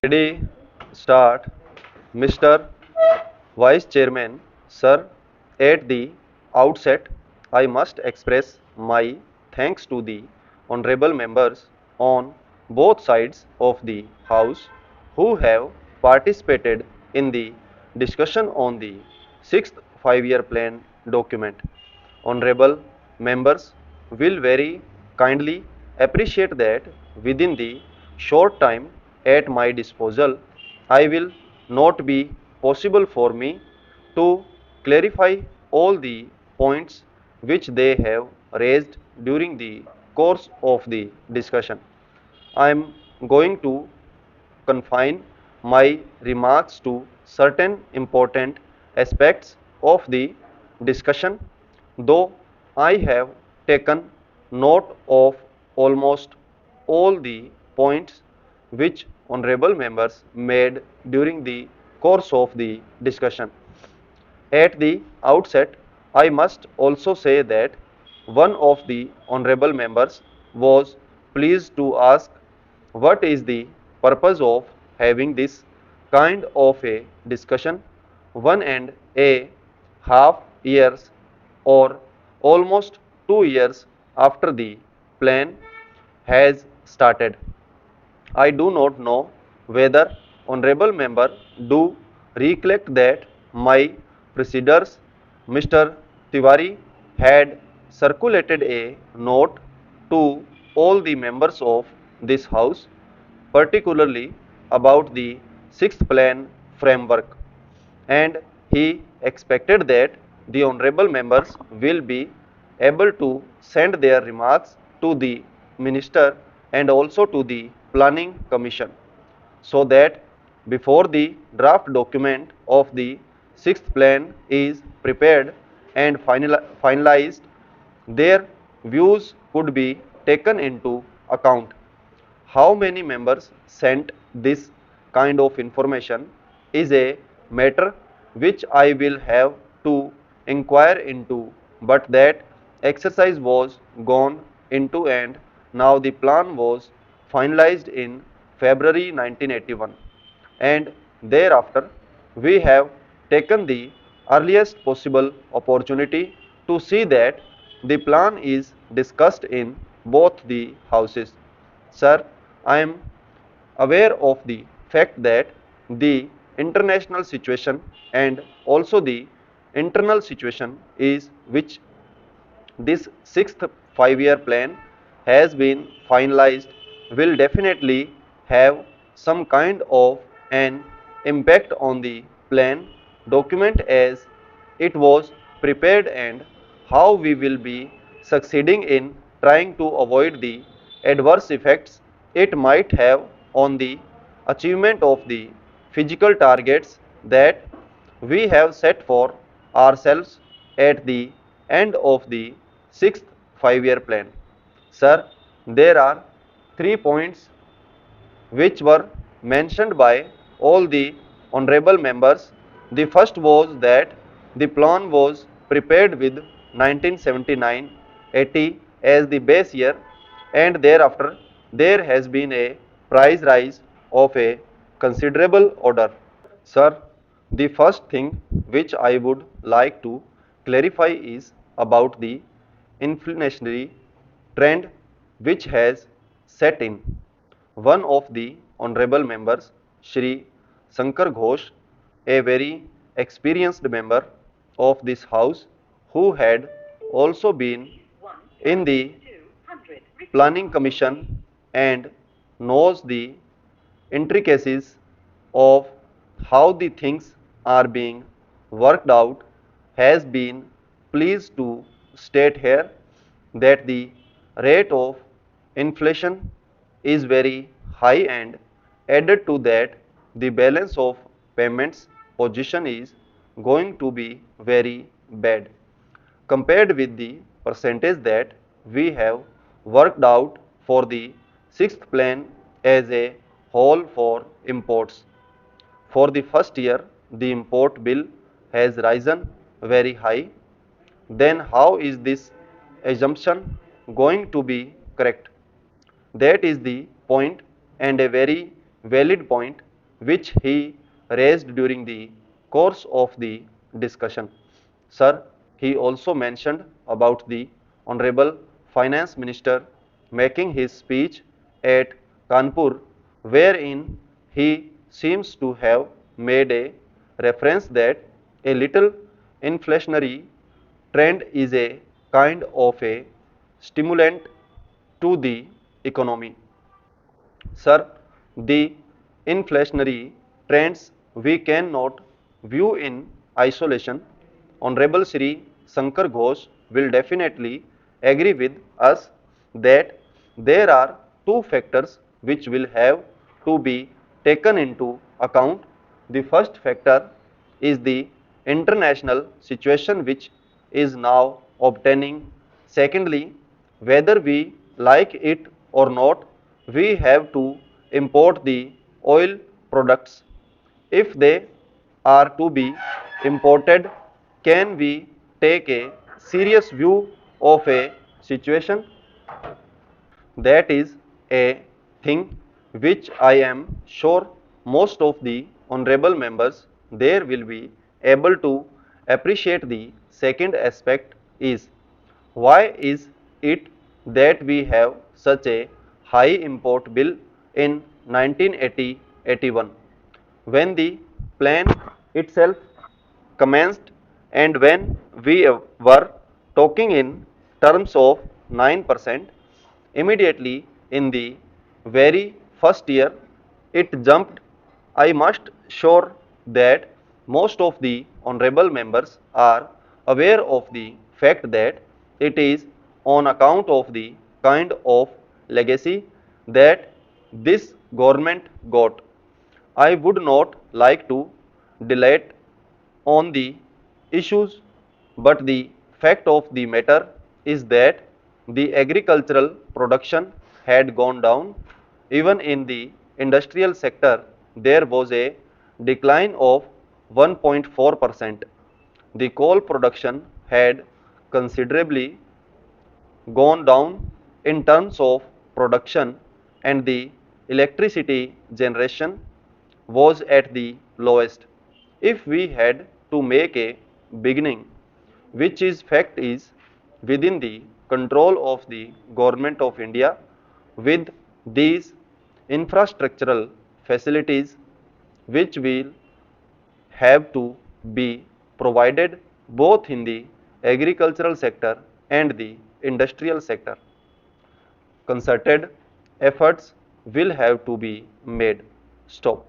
Ready, start. Mr. Vice Chairman, sir, at the outset, I must express my thanks to the honorable members on both sides of the House who have participated in the discussion on the sixth five-year plan document. Honorable members will very kindly appreciate that within the short time at my disposal, I will not be possible for me to clarify all the points which they have raised during the course of the discussion. I am going to confine my remarks to certain important aspects of the discussion, though I have taken note of almost all the points which honorable members made during the course of the discussion. At the outset, I must also say that one of the honorable members was pleased to ask what is the purpose of having this kind of a discussion 1.5 years or almost 2 years after the plan has started. I do not know whether honorable member do recollect that my predecessor Mr. Tiwari had circulated a note to all the members of this house, particularly about the sixth plan framework, and he expected that the honorable members will be able to send their remarks to the minister and also to the planning commission, so that before the draft document of the sixth plan is prepared and finalized, their views could be taken into account. How many members sent this kind of information is a matter which I will have to inquire into, but that exercise was gone into and now the plan was finalized in February 1981, and thereafter we have taken the earliest possible opportunity to see that the plan is discussed in both the houses. Sir, I am aware of the fact that the international situation and also the internal situation is which this sixth five-year plan has been finalized will definitely have some kind of an impact on the plan document as it was prepared and how we will be succeeding in trying to avoid the adverse effects it might have on the achievement of the physical targets that we have set for ourselves at the end of the sixth five-year plan. Sir, there are 3 points which were mentioned by all the honorable members. The first was that the plan was prepared with 1979-80 as the base year, and thereafter there has been a price rise of a considerable order. Sir, the first thing which I would like to clarify is about the inflationary trend which has set in. One of the honorable members, Shri Shankar Ghosh, a very experienced member of this house who had also been in the planning commission and knows the intricacies of how the things are being worked out, has been pleased to state here that the rate of inflation is very high, and added to that the balance of payments position is going to be very bad compared with the percentage that we have worked out for the sixth plan as a whole for imports. For the first year, the import bill has risen very high. Then how is this assumption going to be correct? That is the point, and a very valid point, which he raised during the course of the discussion. Sir, he also mentioned about the Honorable Finance Minister making his speech at Kanpur, wherein he seems to have made a reference that a little inflationary trend is a kind of a stimulant to the economy. Sir, the inflationary trends we cannot view in isolation. Honorable Sri Shankar Ghosh will definitely agree with us that there are two factors which will have to be taken into account. The first factor is the international situation which is now obtaining. Secondly, whether we like it or not, we have to import the oil products. If they are to be imported, can we take a serious view of a situation? That is a thing which I am sure most of the honorable members there will be able to appreciate. The second aspect is, why is it that we have such a high import bill in 1980-81 when the plan itself commenced, and when we were talking in terms of 9%, immediately in the very first year it jumped. I must sure that most of the honorable members are aware of the fact that it is on account of the kind of legacy that this government got. I would not like to dilate on the issues, but the fact of the matter is that the agricultural production had gone down. Even in the industrial sector, there was a decline of 1.4%. The coal production had considerably gone down in terms of production, and the electricity generation was at the lowest. If we had to make a beginning, which is fact is within the control of the government of India, with these infrastructural facilities which will have to be provided both in the agricultural sector and the industrial sector. Concerted efforts will have to be made. Stop.